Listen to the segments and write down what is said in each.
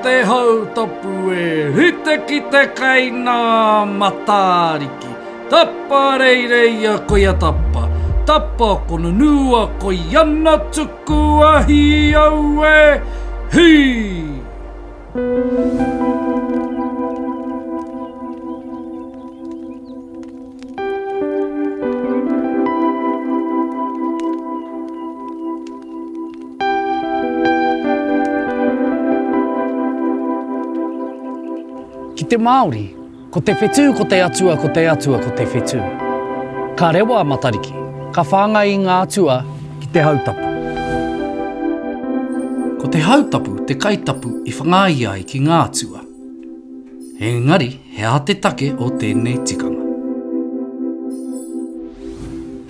te hautapu e hite ki te kaina matariki. Tapa reirei a koia tapa. Tapa kona nua koi ana tuku ahi au e hi. Ki te Māori, ko te whetū, ko te atua, ko te atua, ko te whetū. Ka rewa matariki, ka whāngai ngā atua ki te hautapu. Ko te hautapu, te kaitapu i whangai ai ki ngā atua. Engari, he a te take o tēnei tikanga.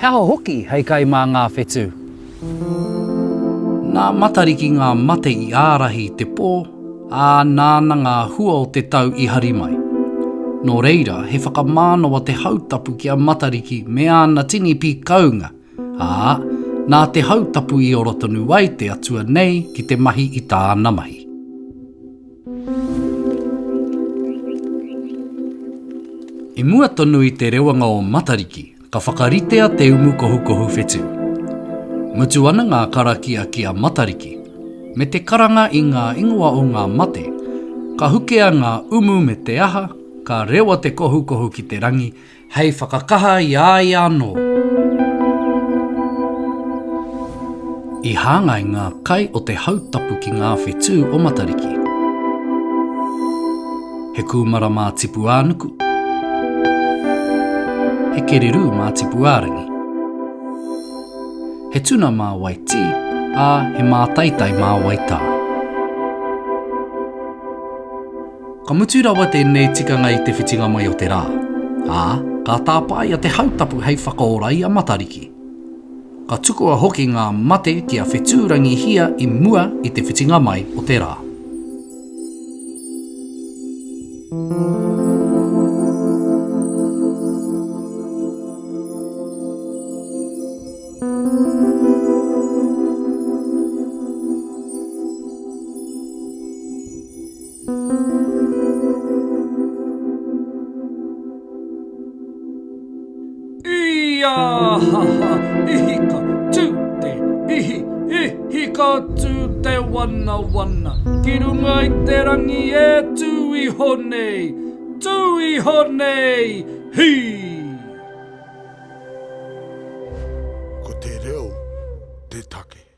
He aho hoki hei kai mā ngā whetū. Nā matariki ngā mate i ārahi te pō, a nāna ngā hua o te tau i hari mai. Nō reira, he whakamānoa te hautapu ki a matariki me ana tini pi kaunga. Nā te hautapu i orotonu ai te atua nei ki te mahi i tāna mahi. I mua tonu i te rewanga o matariki, ka whakaritea te umu kohu whetū. Mutu ana ngā karakia ki a matariki, me te karanga i ngā ingoa o ngā mate, ka hukea ngā umu me te aha, ka rewa te kohu ki te rangi, hei whakakaha i ai anō. I hāngai ngā kai o te hautapu ki ngā whetū o matariki. He kūmara mā tipu ānuku. He kereru mā tipu ārangi. He tuna mā waiti, he mā taitai mā waitā. Ka mutu rawa tēnei tikanga i te whitinga mai o te rā. Ka tāpai a te hautapu hei whakaorai a matariki. Ka tukua hoki ngā mate ki a whetūrangi hia i mua i te whitinga mai o te rā. Ihika tū te ihi ka tū te wana. Ki runga i te rangi e tū i honei, hi! Ko te reo, te take.